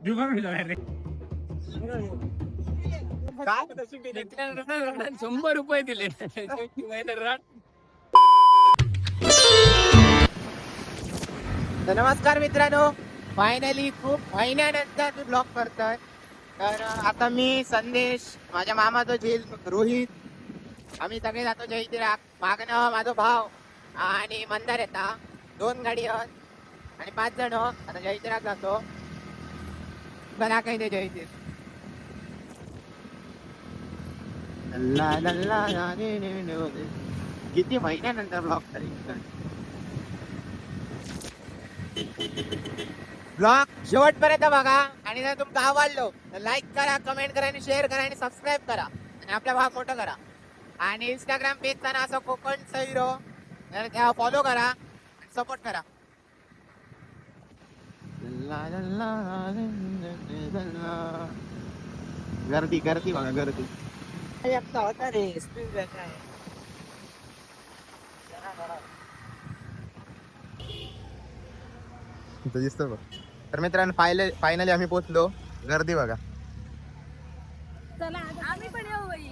₹100 दिले. तर नमस्कार मित्रांनो, फायनली खूप महिन्यानंतर मी ब्लॉग करतोय. तर आता मी संदेश, माझ्या मामाचा झेल रोहित, आम्ही सगळे जातो जयतीराग. मागणं माझा भाव आणि मंदार येता, 2 गाडी आहेत आणि 5 जण आता जयतीराग जातो. बना काही ते जयतीर किती महिन्यानंतर ब्लॉग करेल. ब्लॉग शेवटपर्यंत बघा आणि जर तुमचं आवडलं तर लाईक करा, कमेंट करा आणि शेअर करा आणि सबस्क्राईब करा आणि आपला भाग मोठा करा. आणि इंस्टाग्राम पेजचा ना असं कोकण सैरो तर त्या फॉलो करा आणि सपोर्ट करा. गर्दी गर्दी बघा गर्दी. होता रे दिसतो बघ. तर मित्रांनो फायनली आम्ही पोहोचलो. गर्दी बघा. चला आम्ही पण येऊ बाई.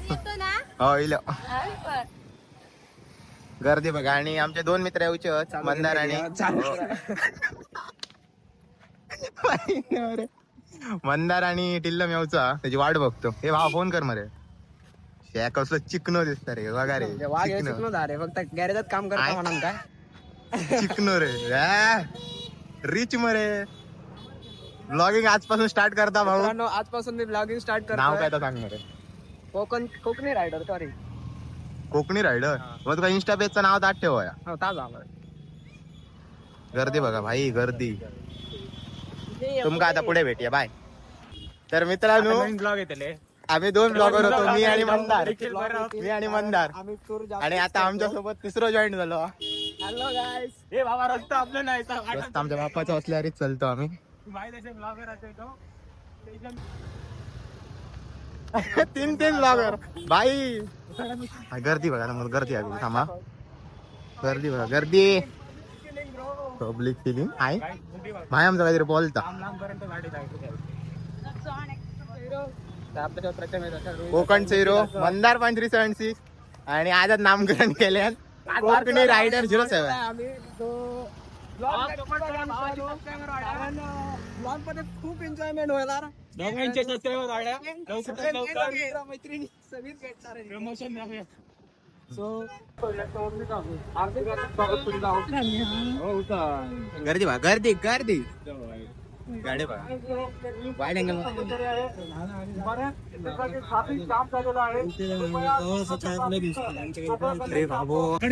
येतो ना हो इलो. आम्ही पण. गर्दी बघा. आणि आमचे 2 मित्र येऊचे मंदार आणि मंदार आणि टिल्लम येऊचा त्याची वाट बघतो. हे भाव फोन कर मरे. कसलं चिकनो दिसत रे बघा रे. फक्त गॅरेजात काम करता म्हणून काय चिकनो रे रिच मरे. ब्लॉगिंग आजपासून स्टार्ट करता भाऊ. आजपासून मी ब्लॉगिंग स्टार्ट करतो. नाव काय तर सांग मरे. Konkani rider sorry Konkani rider. मग तुका इंस्टा पेजचं नाव ताट ठेव. गर्दी बघा भाई गर्दी. तुमका आता पुढे भेटूया बाय. तर मित्रांनो ब्लॉग येतले. आम्ही 2 ब्लॉगर होतो, मी आणि मंदार. आणि आता आमच्या सोबत तिसरं जॉईन झालो. हॅलो गाईस. हे बाबा रस्ता आपलं नाही रस्ता आमच्या बाप्पाचा असल्यावरच चालतो आम्ही. तीन ब्लॉगर भाई. गर्दी बघा ना. गर्दी आहे थांबा. गर्दी बघा गर्दी. पब्लिक फिलिंग आहे भाई. आमचा काहीतरी बोलता कोकण सेरो मंदार 376 आणि आज नामकरण केले कोकणी रायडर 07. ब्लॉग मध्ये खूप एन्जॉयमेंट होणार. दोघांचे मैत्रिणी सगळीच भेटणार. प्रमोशन गर्दी बघा गर्दी गर्दी. गाडी बघा वाईड अँगल.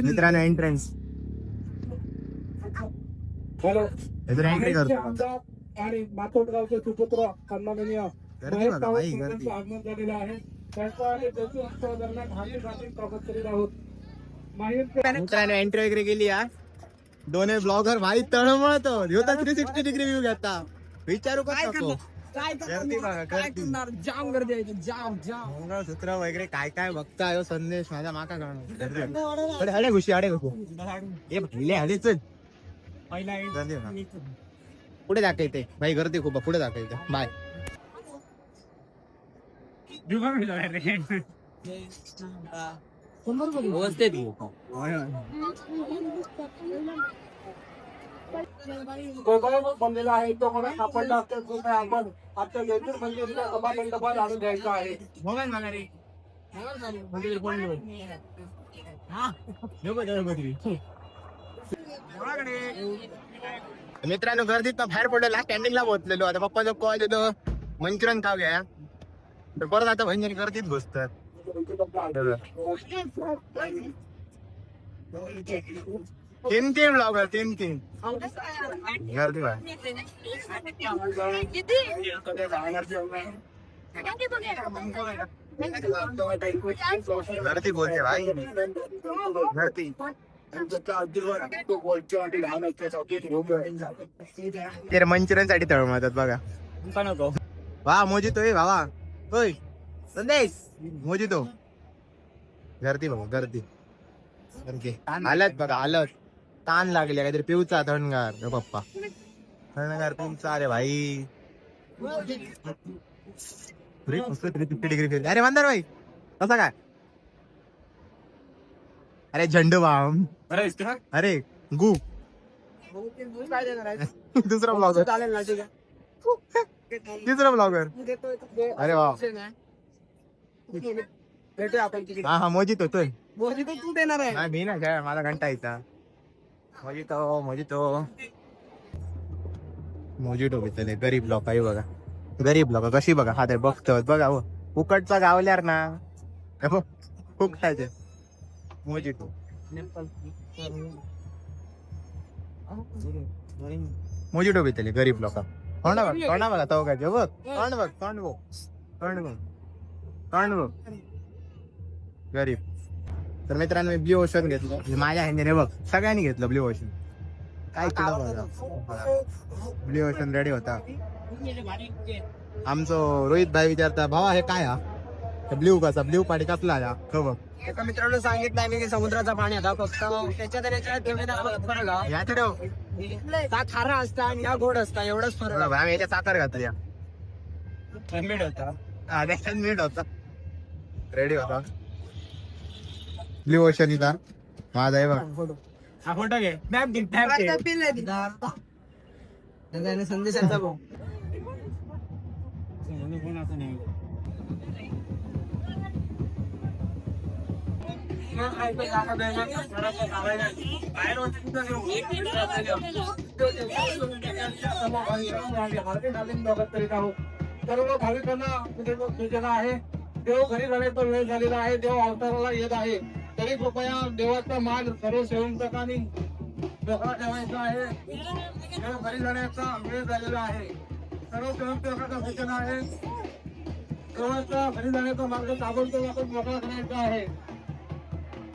मित्रांनो एंट्रन्स एंट्री करतो. आणि माथोडगावचे सुपुत्र सन्माननीय गर्दी बघा भाई गर्दी. आगमन झालेलं आहे. त्यांचा आणि त्यांच्या उत्सव दरम्यान हार्दिक हार्दिक स्वागत करीत आहोत. मित्रांनो एंट्री वगैरे केली यार. 2 ब्लॉगर भाई तळमळतो. ह्यो तर 360 डिग्री व्ह्यू घेता. विचारू का नको. गर्दी बघा गर्दी. जाम गर्दी आहे जाम जाम. मंगळसूत्र वगैरे काय काय बघता ह्यो संदेश माझ्या माका कळणार. हडे खुशी हडे खुशी. हे पहिले हडे चल. गर्दी बघा. पुढे दाखवते भाई गर्दी खूप. पुढे दाखवते बाय. बनलेला आहे तो मला सापडला असता. कृपया आपण आजच्या जयपूर मंदिराच्या सभा मंडपात आणून द्यायचा आहे. मित्रांनो गर्दीत बाहेर पडलेला स्टँडिंगला पोहोचलेलो. आता पप्पाचा कॉल येतो मंचुरियन खाऊ घ्या. तर परत आता म्हणजे गर्दीत घुसतात. तीन ब्लॉगर 3 गर्दी बघा. गर्दी बोलते भाई गर्दी. ते मंचुरियन साठी तळमळतात बघा. वा मोजितो आहे भावा. होय संदेश मोजितो. गर्दी बघा गर्दी. आलत बघा आलत. ताण लागले काहीतरी पिऊचा थंडगार पप्पा. नगर तुमचा अरे भाई 350 डिग्री फिरते. अरे मंदार भाई कसा काय? अरे झंडू बाम. अरे गु काय देणार आहे? दुसरा ब्लॉगर, चालेल ना, ठीक आहे. तिसरा ब्लॉगर. अरे वा. भेटूया आपण तिकडे. हा मोजित होतोय. बोली तर तू देणार आहे. नाही मी ना काय माझा घंटा येता. मोजिटो घेतले गरीब लोक आहे बघा. गरीब लोक कशी बघा हा ते बघतो बघा हो. फुकटचा गावल्यार ना फुकटाचे मोजिटो. मोजिटो घेतले गरीब लोक. तोंड बघा तो काय बघ. तोंड बघ गरीब. तर मित्रांनो मी ब्ल्यू ओशन घेतलं माझ्या ह्याने रे बघ. सगळ्यांनी घेतलं ब्ल्यू ओशन. काय केलं बघा. ब्ल्यू ओशन रेडी होता. आमचं रोहित भाई विचारता भावा हे काय हा ब्ल्यू कसा ब्ल्यू पाणी कसला हा खबर. एका मित्रानं सांगितलं मी की समुद्राचा पाणी आता फक्त त्याच्यात फरक आहे. या ठेव त्या खारा असता आणि या गोड असता एवढंच फरक आहे. आम्ही याच्या साखर घातली या मीठ होता. त्याच्यात मीठ होता. रेडी होता ब्ल्यू ओशन इथं माझा आहे बघ. हा फोटो घे. संदेशाचा भाऊ सर्व भाविकांना सूचना आहे. देव घरी जाण्याचा वेळ झालेला आहे. देव अवताराला येत आहे. तरी कृपया देवाचा मान सर्व सेवकांनी डोका ठेवायचा आहे. देव घरी जाण्याचा वेळ झालेला आहे. सर्व सेवकांना सूचना आहे. देवाचा घरी जाण्याचा मार्ग ताबडतोब आपण मोकळा करायचा आहे.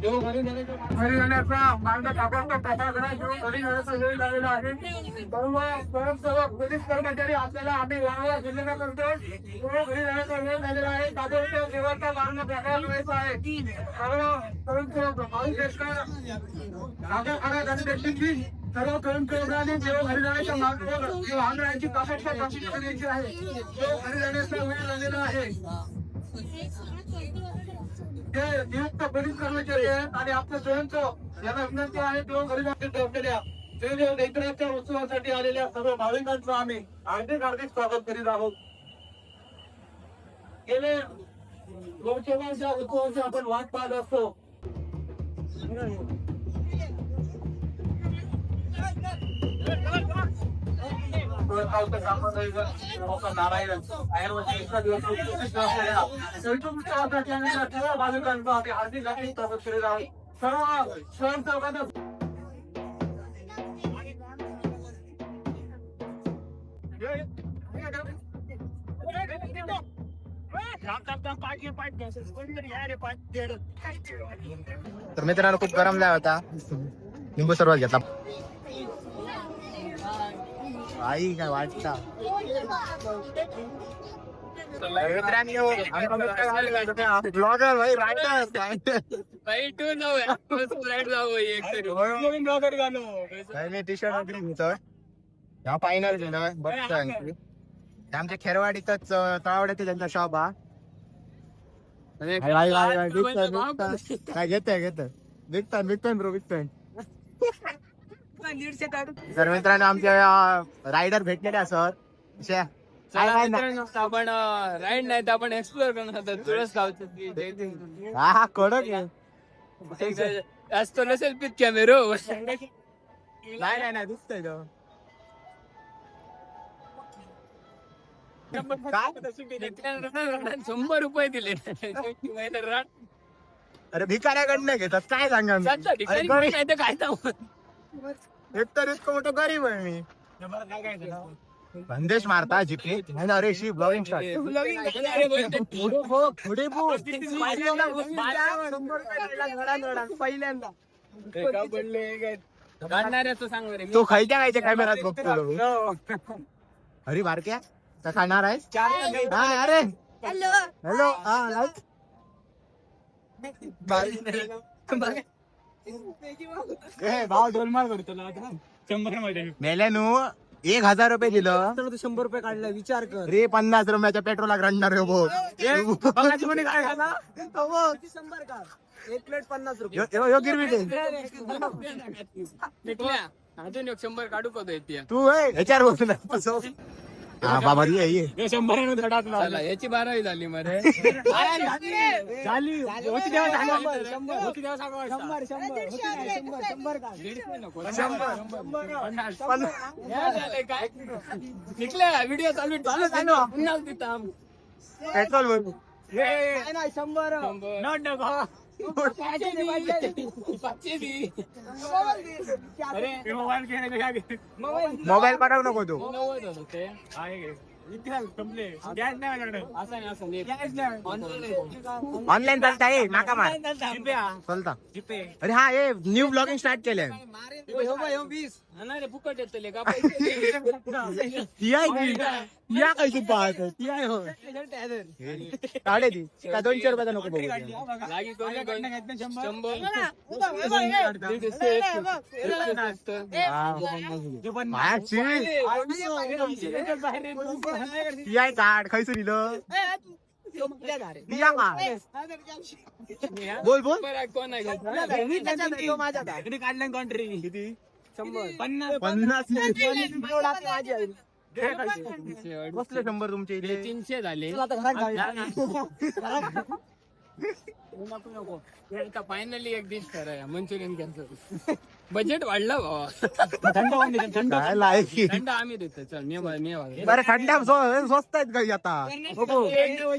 देव घरी जाण्याचा मार्ग ताबडतोब मोकळा करायचा. घरी जाण्याचा वेळ झालेला आहे. सर्व स्वयंसेवक पोलीस कर्मचारी आपल्याला आम्ही वारंवार सूचना करतो. घरी जाण्याचा वेळ झालेला आहे. ताबडतोब देवाचा मार्ग मोकळा करायचा आहे. सर्व स्वयंसेवकांनी देव घरी जाण्याच्या मार्गावर वाहनाची ताबडतोब तपासणी करायची आहे. देव घरी जाण्याचा वेळ झालेला आहे. जे नियुक्त पोलीस कर्मचारी आहेत आणि आपले स्वयंसेवक यांना विनंती आहे देव घरी जाण्याच्या दैत्राच्या उत्सवासाठी आलेल्या सर्व भाविकांचं आम्ही हार्दिक स्वागत करीत आहोत. गेले लोकसेवांच्या उत्सवाची आपण वाट पाहत असतो. हार्दिक स्वागत करीत आहोत. सर्व स्वयंसेवकांना तर मित्रांनो खूप गरम झाला होता. लिंबू सरबत घेतला. आई काय वाटता ब्लॉगर भाई टी शर्ट घेतोय. ह्या फायनल घेणार बघतोय. आमच्या खेरवाडीतच तळावड्यात त्यांचा शॉप हा. काय घेतोय विकतोय ब्रो विकतोय. तर मित्रांनो आमच्या रायडर भेटलेले असत. आपण राईड नाही तर आपण एक्सप्लोर करणार तुळस गावचं. हा कडक असतो नसेल पित कॅमेरो. नाही दिसतोय तो. ₹100 दिले. अरे भिकाऱ्याकडनं घेतात काय सांगा. काय एकतर इतकं मोठं गरीब आहे मी. संदेश मारता जिथे अरे शी ब्लॉगिंग पहिल्यांदा तो खायच्या कॅमेरात बघतो. अरे बारक्या खाणार आहेस. अरे हॅलो हा भाव ढोलमाल करतो 100 मध्ये. मेल्यानु 1000 रुपये दिलं तर तू 100 रुपये काढला विचार कर रे 50 रुपयाच्या पेट्रोलला रडणार आहे भाऊ. बघायची म्हणे काय खाना 100 का एक प्लेट 50 रुपये यो गिरवी टिकल्या. अजून एक 100 काढू का तो इथे? तू ह्याच्यावर बसू ना. हा बाबा ये 100 धडाकला चला याची 12वी झाली मरे. झाली होती तेव्हा सांगा 100 होती तेव्हा सांगा 100 का दीडशे नको. 100. हे झाले काय? टिकल्या व्हिडिओ चालू पुन्हा तिथं पेट्रोल भरू. नाही नाही 100 नोट नको अरे मोबाईल खेळायचं काय मोबाईल पाठवू नको तू. 90 होतं ते. संपले गॅस नाही माझ्याकडे असं नाही असं नाही. गॅस नाही ऑनलाईन चालता ये नाका मार जिपे चालता. जिपे अरे हा ये न्यू ब्लॉगिंग स्टार्ट केलंय. नाही रे फुकट येतले का पैसे? ती आहे ती या कैसी पाहत ती आहे हो काढे ती का 200 रुपयाचा नको बघू. लागी कोणी कोणी 100 ती आहे काढ खैसून दिलं ती या का बोल बोल. कोण आहे काढलं कॉन्ट्री किती 50 50 माझी बसले 100 तुमच्या इथे. 300 झाले. फायनली एक डिश करा मंचुरियन कॅन्सर. बजेट वाढलं बाबा. काय लायकी थंड आम्ही देतो. चल मी बरं थंडा स्वस्त आहेत काही आता.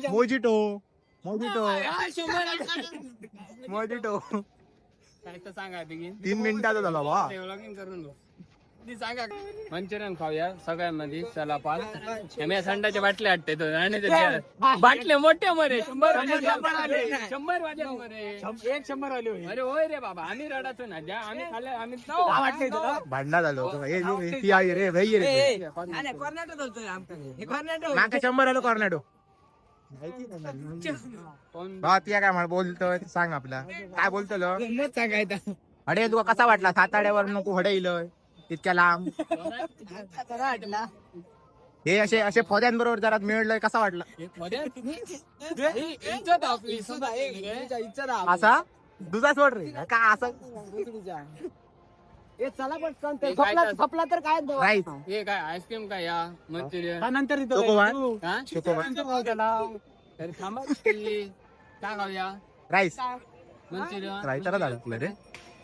मोजिटो मोजिटो मोजिटो काय तर सांगा बिगिन 3 मिनिटाचा झाला वा. लॉगिंग करून दो. ती सांगा मंचुरियन खाऊया सगळ्यांमध्ये. चला पाल मी थंडाच्या बाटल्या वाटते तो आणि त्याच्या बाटल्या मोठ्या मरे 100 वाले 100 आले अरे होय रे बाबा आम्ही रडातो ना ज्या आम्ही खाल्लं आम्ही जाऊ. भांडणा झालो ती आहे रे भाई रे नाका 100 आलो कॉर्नाडो. कोण बा ती काय म्हण बोलतोय सांग आपला काय बोलतो लो? सांगायचं अडे तुला कसा वाटला साताड्यावर नको हडईलय तितक्या लांब. हे असे असे फौद्यांबरोबर जरा मिळलंय कसा वाटला इज्जत आपली असा तुझा सोड रे का असं चला पण हे काय तर- सपला तर काय राईस हे काय आईस्क्रीम काय या मंचुरियन नंतर चोकोबार हा चोकोबार तर थांबा की. काय खाऊया राईस मंचुरियन राईसला झालं रे.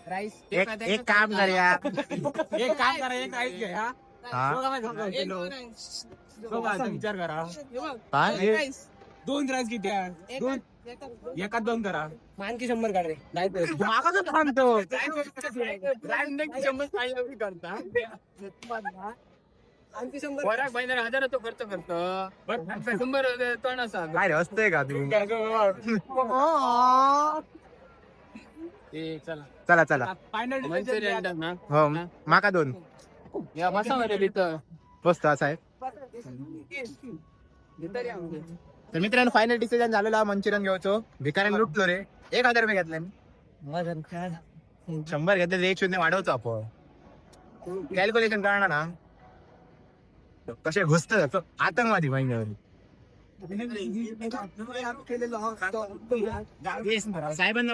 राईस एक काम करूया एक काम करा एक राईस घ्या हा विचार करा काय हे? 2 राईस किती आहे? 2 एकात 2 करा आणखी 100 काढ रे तू मागं का थांबतो आणखी 100 वराक महिन्यात 1000 तो खर्च करतो 100 तो नसा. काय रे हसतोय का तू चला चला चला फायनल मंचुरियन टाक ना. हो माका 2 या बसा मध्ये तिथं मस्त असा आहे. तर मित्रांनो फायनल डिसिजन झालेला मंचुरियन घ्यायचो. भिकाऱ्याने लुटलो रे 1000 रुपये घेतले मी 100 घेतले 1 शून्य वाढवतो आपण कॅल्क्युलेशन करणार ना कसे घुसत आतंकवादी महिन्यावर. साहेबांना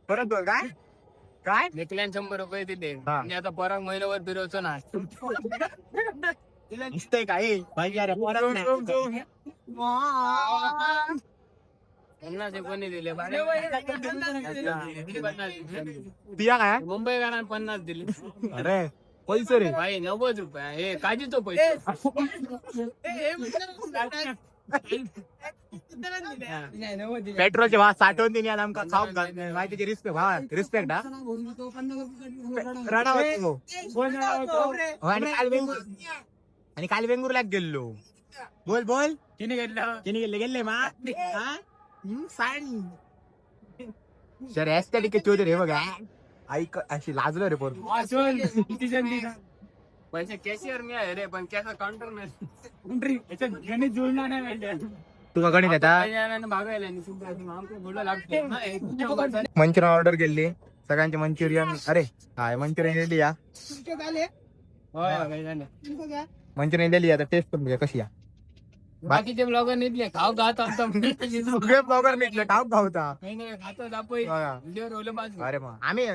परत बोल काय काय लेकल्यान 100 रुपये दिले हा. आणि आता पराग महिन्यावर फिरवतो ना. दिसतंय काय भाई अरे परत नाही. 50 कोणी दिले दिया काय मुंबईकरांना 50 दिले. अरे पैसे रे भाई 90 रुपये हे काजीचो पैसे. पेट्रोलचे भाव साठवून दिली आणि आमका खाऊ माहिती रिस्पेक्ट भावा रिस्पेक्ट हा रडावतो. हो, आणि काल वेंगुर्ला गेलो. बोल बोल किने घेतलं किने गेले मा सर ऍस्थेटिक चौधरी रे बघा ऐक अशी लाजलो रे पोर. किती जण पैसे कॅशियर मी आहे रे पण कॅश काउंटर नाही. गणित जुळणार नाही माहिती तुका गणित येता भागायला आणि सुद्धा आमचं बोलू लागतं. मंचुरियन ऑर्डर केली सगळ्यांचे मंचुरियन. अरे हाय मंचुरियन दिली या, मंचुरियन दिली आता टेस्ट करून बघूया कशी या. बाकीचे ब्लॉगर निघले खाऊ खात सगळे ब्लॉगर निघले खाऊ खाऊता. खातो दापोई बघा. व्हिडिओ रोल बाजू अरे मग आम्ही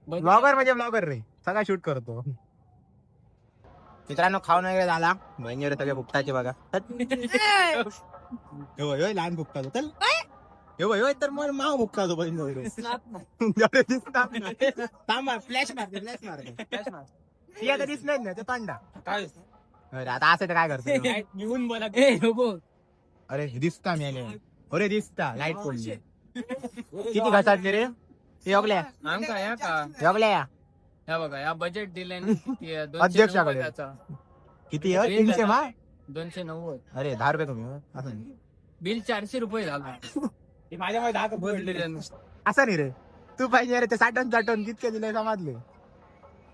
ब्लॉगर म्हणजे ब्लॉगर रे, सगळा शूट करतो. मित्रांनो खाऊन वगैरे झाला, बहिणीवर सगळे भुकताचे बघा. होय लहान भुकता चल होय तर मग माव भुकता तो बहिणी फ्लॅश मारते फ्लॅश मारते आता दिसणार ना ते पांडा. काय अरे आता असं तर काय करतो घेऊन बोला ए नको अरे दिसता मी आले. अरे दिसता लाईट पडली. किती घासाटले रे योगल्या आमका या का योगल्या या बघा या बजेट दिले अध्यक्षाकडे. किती 300 मा 290 अरे 10 रुपये कमी असं नाही. बिल 400 रुपये झाला माझ्या दहा बदले असं नाही रे तू पाहिजे रे ते साठवून साठवून कितके दिले समाजले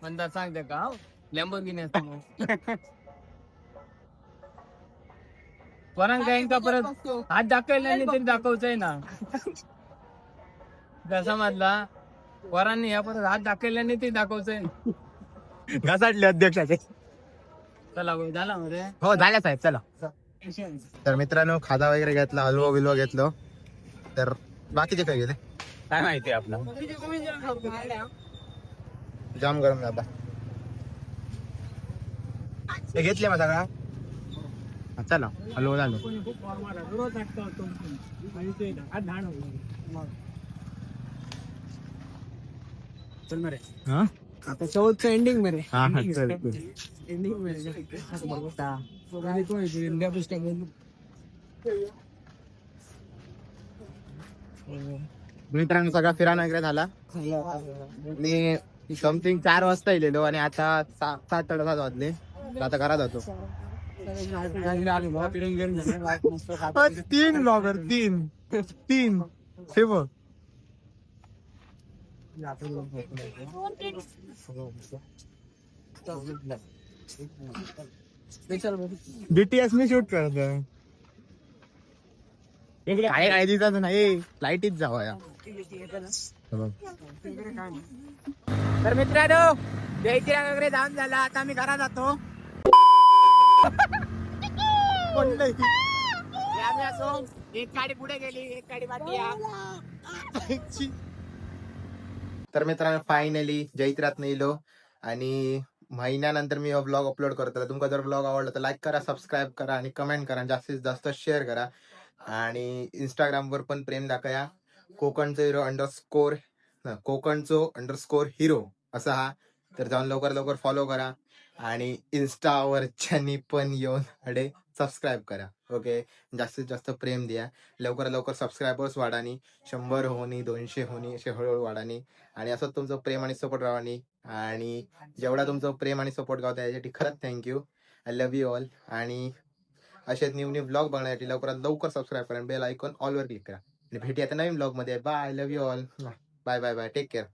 म्हणता सांगते का लॅम्बोर्गिनी वरांक का परत हात दाखवला नाही तरी दाखवचंय ना कसा मधला वरांनी या परत हात दाखवला नाही तरी दाखवचंय घासाटले अध्यक्षाचे. चला भाऊ, झाला मध्ये हो झाल्या साहेब चला. तर मित्रांनो खादा वगैरे घेतला, हलवा बिलवा घेतलो. तर बाकीचे काय गेले काय माहिती आपला जाम गरम आता हे घेतले मग सगळा. हा, चला हलवा झालो. चल मरे हा आता शेवटचं एंडिंग मरे हा हा, चल एंडिंग इंडिया पुस्तक मित्रांनो सगळा फिरायला वगैरे झाला आणि समथिंग 4 वाजता येलेलो आणि आता 7:30 वाजले. आता घरात जातो. 3 ब्लॉगर 3 हे बघ. बीटीएस मी शूट करतोय. काय काय दिसत नाही लाईटीच जावा या. तर मित्रांनो जयश्रीराम वगैरे जाऊन झाला, आता आम्ही घरात जातो. आम्ही असो एक गाडी पुढे गेली एक गाडी मागे या. तर मित्रांनो फायनली जैत्रात नेलो आणि महिन्यानंतर मी ब्लॉग अपलोड करतो. तुमका जर ब्लॉग आवडला तर लाईक करा, सबस्क्राईब करा आणि कमेंट करा, जास्तीत जास्त शेअर करा. आणि इंस्टाग्रामवर पण प्रेम दाखवा. कोकणचो हिरो असा हा. तर जाऊन लवकर फॉलो करा आणि इन्स्टावरच्यानी पण येऊन अडे सबस्क्राईब करा. ओके, जास्तीत जास्त प्रेम द्या. लवकर सबस्क्रायबर्स वाढानी, 100 होणी 200 होणी असे हळूहळू वाढानी. आणि असं तुमचं प्रेम आणि सपोर्ट राहानी. आणि जेवढा तुमचं प्रेम आणि सपोर्ट गावता यासाठी खरंच thank you. I love you all. आणि असेच न्यू ब्लॉग बघण्यासाठी लवकर सबस्क्राईब करा, बेल आयकॉन ऑलवर क्लिक करा. आणि भेटूया आता नवीन ब्लॉग मध्ये. Bye, love you all. Bye take care.